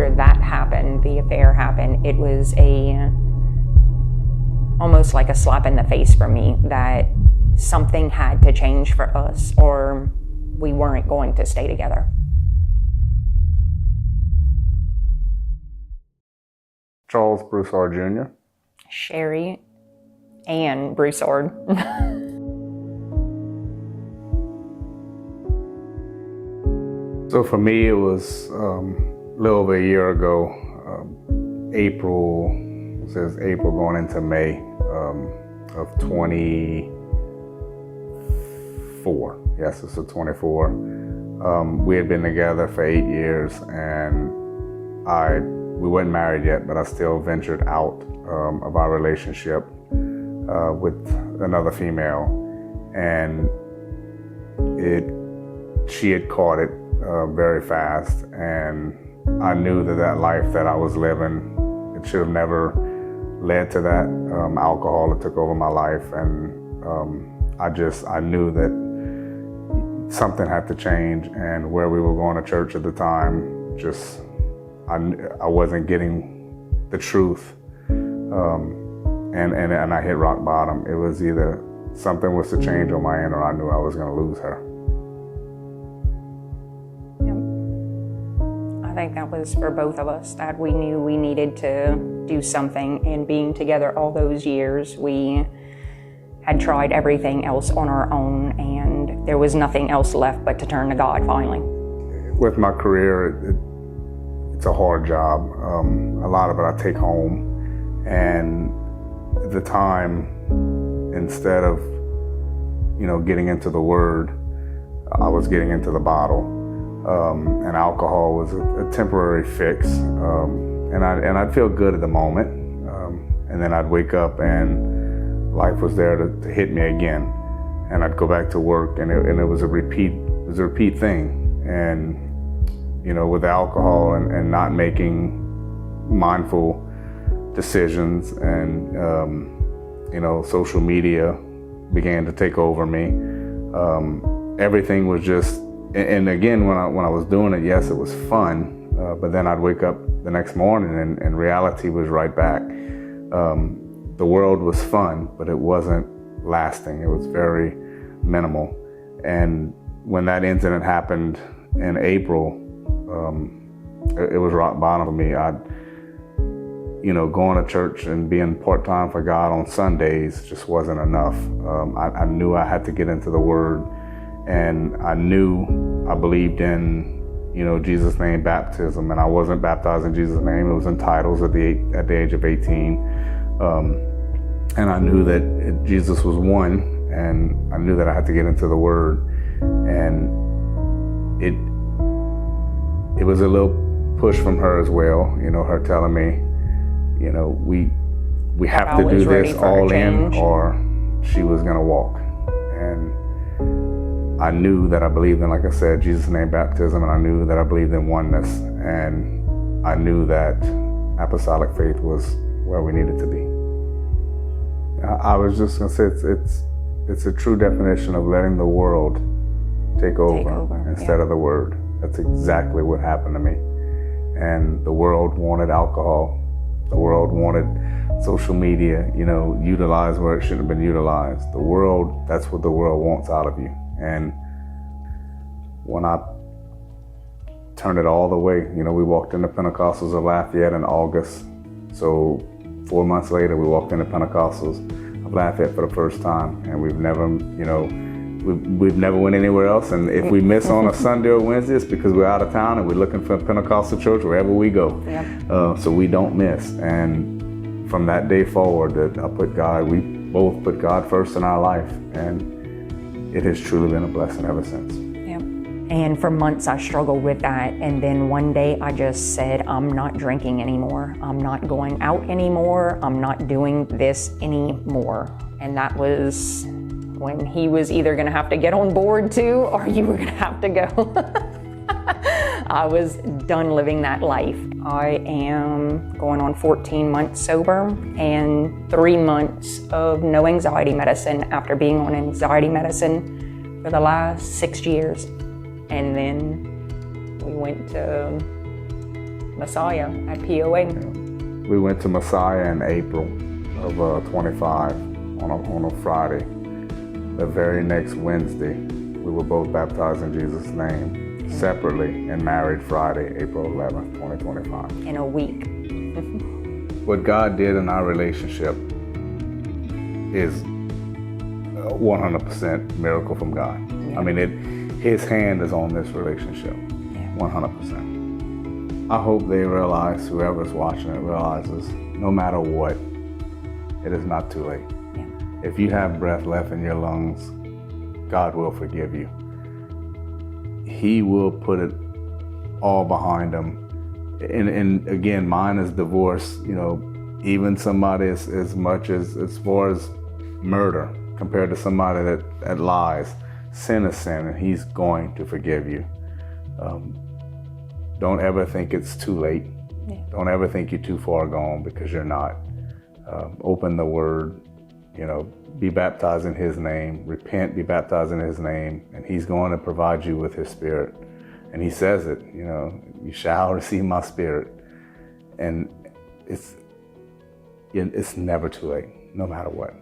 after that happened, the affair happened, it was almost like a slap in the face for me that something had to change for us or we weren't going to stay together. Charles Broussard Jr. Cheri and Broussard. So for me, it was a little over a year ago, April going into May of 24. Yes, it's a 24. We had been together for 8 years, and we weren't married yet, but I still ventured out of our relationship with another female, and she had caught it very fast, and I knew that life that I was living, it should have never led to that. Alcohol had took over my life, and I knew that something had to change, and where we were going to church at the time, I wasn't getting the truth, and I hit rock bottom. It was either something was to change on my end, or I knew I was going to lose her. I think that was for both of us, that we knew we needed to do something, and being together all those years, we had tried everything else on our own, and there was nothing else left but to turn to God finally. With my career, it's a hard job. A lot of it I take home, and at the time, instead of getting into the Word, I was getting into the bottle. And alcohol was a temporary fix, and I'd feel good at the moment, and then I'd wake up and life was there to hit me again, and I'd go back to work, and it was a repeat thing. And with alcohol and not making mindful decisions, and social media began to take over me. Everything was just. And again, when I was doing it, yes, it was fun, but then I'd wake up the next morning and reality was right back. The world was fun, but it wasn't lasting. It was very minimal. And when that incident happened in April, it was rock bottom for me. Going to church and being part-time for God on Sundays just wasn't enough. I knew I had to get into the Word. And I believed in, Jesus' name baptism, and I wasn't baptized in Jesus' name. It was in titles at the age of 18. And I knew that Jesus was one, and I knew that I had to get into the Word. And it was a little push from her as well, her telling me, we have to do this all in, or she was gonna walk. And I knew that I believed in, like I said, Jesus' name baptism, and I knew that I believed in oneness, and I knew that apostolic faith was where we needed to be. I was just gonna say it's a true definition of letting the world take over instead of the Word. That's exactly what happened to me. And the world wanted alcohol. The world wanted social media, utilized where it shouldn't have been utilized. The world, that's what the world wants out of you. And when I turned it all the way, we walked into Pentecostals of Lafayette in August. So 4 months later, we walked into Pentecostals of Lafayette for the first time, and we've never went anywhere else. And if we miss on a Sunday or Wednesday, it's because we're out of town and we're looking for a Pentecostal church wherever we go. Yep. So we don't miss. And from that day forward, we both put God first in our life, and it has truly been a blessing ever since. Yep. And for months I struggled with that, and then one day I just said, I'm not drinking anymore. I'm not going out anymore. I'm not doing this anymore. And that was when he was either gonna have to get on board too, or you were gonna have to go. I was done living that life. I am going on 14 months sober and 3 months of no anxiety medicine after being on anxiety medicine for the last 6 years. And then we went to Messiah at POA. We went to Messiah in April of 25 on a Friday. The very next Wednesday, we were both baptized in Jesus' name separately and married Friday, April 11th, 2025. In a week. What God did in our relationship is 100% miracle from God. Yeah. I mean, His hand is on this relationship, 100%. I hope they realize, whoever's watching it realizes, no matter what, it is not too late. Yeah. If you have breath left in your lungs, God will forgive you. He will put it all behind Him. And again, mine is divorce, even somebody as much as far as murder compared to somebody that lies. Sin is sin, and He's going to forgive you. Don't ever think it's too late. Yeah. Don't ever think you're too far gone, because you're not. Open the Word, be baptized in His name, repent, be baptized in His name, and He's going to provide you with His Spirit. And He says it, you shall receive my Spirit. And it's never too late, no matter what.